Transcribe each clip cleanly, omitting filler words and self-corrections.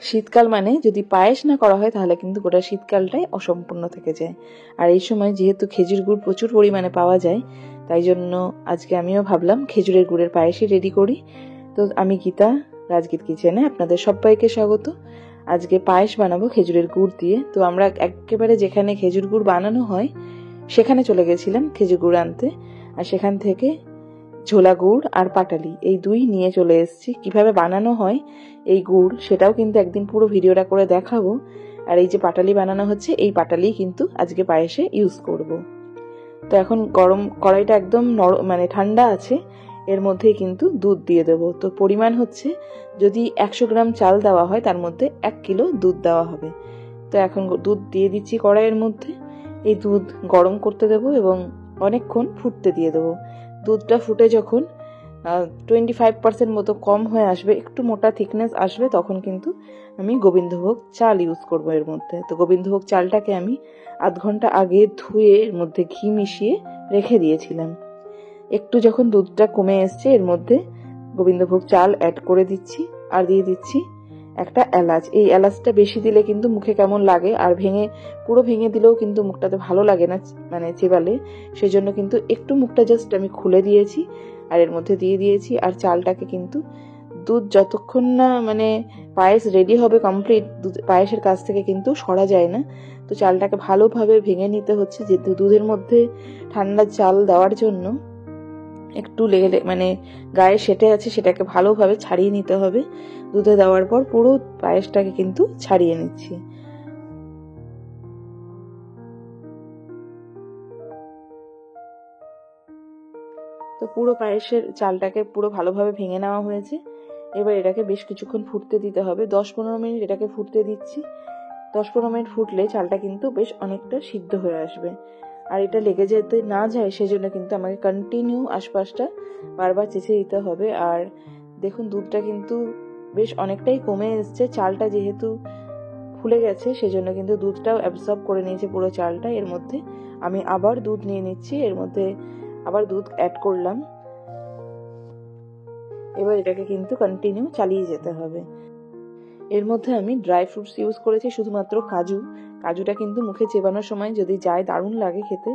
শীতকাল মানে যদি পায়েস না করা হয় তাহলে কিন্তু গোটা শীতকালটাই অসম্পূর্ণ থেকে যায়। আর এই সময় যেহেতু খেজুর গুড় প্রচুর পরিমাণে পাওয়া যায়, তাই জন্য আজকে আমিও ভাবলাম খেজুরের গুড়ের পায়েসই রেডি করি। তো আমি গীতা, রাজগীত কিচেনে আপনাদের সবাইকে স্বাগত। আজকে পায়েস বানাবো খেজুরের গুড় দিয়ে। তো আমরা একেবারে যেখানে খেজুর গুড় বানানো হয় সেখানে চলে গেছিলাম খেজুর গুড় আনতে, আর সেখান থেকে ঝোলা গুড় আর পাটালি এই দুই নিয়ে চলে এসেছি। কিভাবে বানানো হয় এই গুড় সেটাও কিন্তু একদিন পুরো ভিডিওটা করে দেখাবো। আর এই যে পাটালি বানানো হচ্ছে, এই পাটালি কিন্তু আজকে পায়েসে ইউজ করব। তো এখন গরম কড়াইটা একদম মানে ঠান্ডা আছে, এর মধ্যেই কিন্তু দুধ দিয়ে দেবো। তো পরিমাণ হচ্ছে, যদি 100 গ্রাম চাল দেওয়া হয় তার মধ্যে 1 কিলো দুধ দেওয়া হবে। তো এখন দুধ দিয়ে দিচ্ছি কড়াইয়ের মধ্যে। এই দুধ গরম করতে দেবো এবং অনেকক্ষণ ফুটতে দিয়ে দেবো। দুধটা ফুটে যখন 25% মতো কম হয়ে আসবে, একটু মোটা থিকনেস আসবে, তখন কিন্তু আমি গোবিন্দভোগ চাল ইউজ করব এর মধ্যে। তো গোবিন্দভোগ চালটাকে আমি আধ ঘন্টা আগে ধুয়ে এর মধ্যে ঘি মিশিয়ে রেখে দিয়েছিলাম। একটু যখন দুধটা কমে এসছে, এর মধ্যে গোবিন্দভোগ চাল অ্যাড করে দিচ্ছি আর দিয়ে দিচ্ছি একটা এলাচ। এই এলাচটা বেশি দিলে কিন্তু মুখে কেমন লাগে, আর পুরো ভেঙে দিলেও কিন্তু মুখটাতে ভালো লাগে না, মানে চেবালে। সেজন্য কিন্তু একটু মুখটা জাস্ট আমি খুলে দিয়েছি আর এর মধ্যে দিয়ে দিয়েছি। আর চালটাকে কিন্তু দুধ যতক্ষণ না মানে পায়েস রেডি হবে কমপ্লিট, পায়েসের কাছ থেকে কিন্তু সরা যায় না। তো চালটাকে ভালোভাবে ভেঙে নিতে হচ্ছে, যে দুধের মধ্যে ঠান্ডা চাল দেওয়ার জন্য একটু মানে গায়ে সেটে আছে, সেটাকে ভালোভাবে ছাড়িয়ে নিতে হবে। দুধে দেওয়ার পর পুরো পায়েসটাকে কিন্তু ছাড়িয়ে নিচ্ছি। তো পুরো পায়েসের চালটাকে পুরো ভালোভাবে ভেঙে নেওয়া হয়েছে। এবার এটাকে বেশ কিছুক্ষণ ফুটতে দিতে হবে, 10-15 মিনিট এটাকে ফুটতে দিচ্ছি। 10-15 মিনিট ফুটলে চালটা কিন্তু বেশ অনেকটা সিদ্ধ হয়ে আসবে। আর এটা লেগে যেতে না যায় সেজন্য কিন্তু আমাকে কন্টিনিউ আশপাশটা বারবার চেঁচে দিতে হবে। আর দেখুন দুধটা কিন্তু বেশ অনেকটাই কমে এসছে, চালটা যেহেতু ফুলে গেছে সেজন্য কিন্তু দুধটাও অ্যাবসর্ব করে নিয়েছে পুরো চালটা। এর মধ্যে আমি আবার দুধ নিয়ে নিচ্ছি, এর মধ্যে আবার দুধ অ্যাড করলাম। এবার এটাকে কিন্তু কন্টিনিউ চালিয়ে যেতে হবে। এর মধ্যে আমি ড্রাই ফ্রুটস ইউজ করেছি, শুধুমাত্র কাজুটা কিন্তু মুখে চেবানোর সময় যদি যায় দারুণ লাগে খেতে।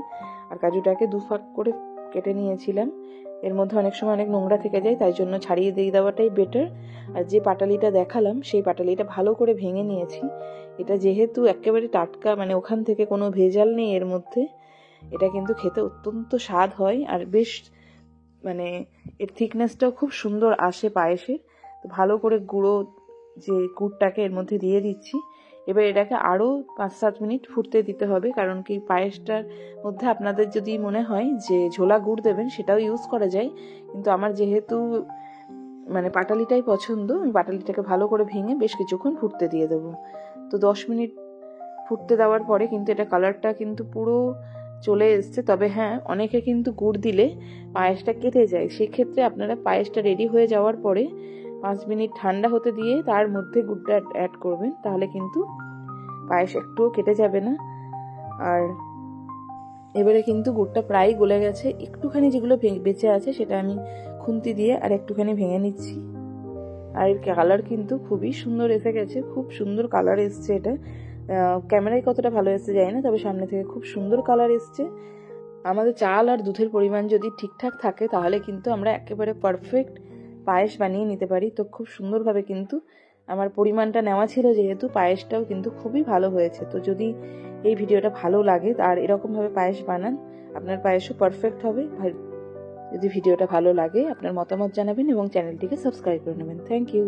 আর কাজুটাকে 2 ফাঁক করে কেটে নিয়েছিলাম। এর মধ্যে অনেক সময় অনেক নোংরা থেকে যায়, তাই জন্য ছাড়িয়ে দিয়ে দেওয়াটাই বেটার। আর যে পাটালিটা দেখালাম সেই পাটালিটা ভালো করে ভেঙে নিয়েছি। এটা যেহেতু একেবারে টাটকা, মানে ওখান থেকে কোনো ভেজাল নেই এর মধ্যে, এটা কিন্তু খেতে অত্যন্ত স্বাদ হয়। আর বেশ মানে এর থিকনেসটাও খুব সুন্দর আসে পায়েসের। তো ভালো করে গুড়টাকে এর মধ্যে দিয়ে দিচ্ছি। এবার এটাকে আরও 5-7 মিনিট ফুটতে দিতে হবে, কারণ কি পায়েসটার মধ্যে আপনাদের যদি মনে হয় যে ঝোলা গুড় দেবেন সেটাও ইউজ করা যায়, কিন্তু আমার যেহেতু মানে পাটালিটাই পছন্দ, আমি পাটালিটাকে ভালো করে ভেঙে বেশ কিছুক্ষণ ফুটতে দিয়ে দেবো। তো 10 মিনিট ফুটতে দেওয়ার পরে কিন্তু এটা কালারটা কিন্তু পুরো চলে এসছে। তবে হ্যাঁ, অনেকে কিন্তু গুড় দিলে পায়েসটা কেটে যায়, সেক্ষেত্রে আপনারা পায়েসটা রেডি হয়ে যাওয়ার পরে 5 মিনিট ঠান্ডা হতে দিয়ে তার মধ্যে গুড়টা অ্যাড করবেন, তাহলে কিন্তু পায়েস একটুও কেটে যাবে না। আর এবারে কিন্তু গুড়টা প্রায় গলে গেছে, একটুখানি যেগুলো বেঁচে আছে সেটা আমি খুন্তি দিয়ে আর একটুখানি ভেঙে নিচ্ছি। আর এর কালার কিন্তু খুবই সুন্দর এসে গেছে, খুব সুন্দর কালার এসছে। এটা ক্যামেরায় কতটা ভালো এসছে জানি না, তবে সামনে থেকে খুব সুন্দর কালার এসছে। আমাদের চাল আর দুধের পরিমাণ যদি ঠিকঠাক থাকে তাহলে কিন্তু আমরা একেবারে পারফেক্ট পায়েস বানিয়ে নিতে পারি। তো খুব সুন্দরভাবে কিন্তু আমার পরিমাণটা নেওয়া ছিল, যেহেতু পায়েসটাও কিন্তু খুবই ভালো হয়েছে। তো যদি এই ভিডিওটা ভালো লাগে আর এরকমভাবে পায়েস বানান, আপনার পায়েসও পারফেক্ট হবে। যদি ভিডিওটা ভালো লাগে আপনার মতামত জানাবেন এবং চ্যানেলটিকে সাবস্ক্রাইব করে নেবেন। Thank you.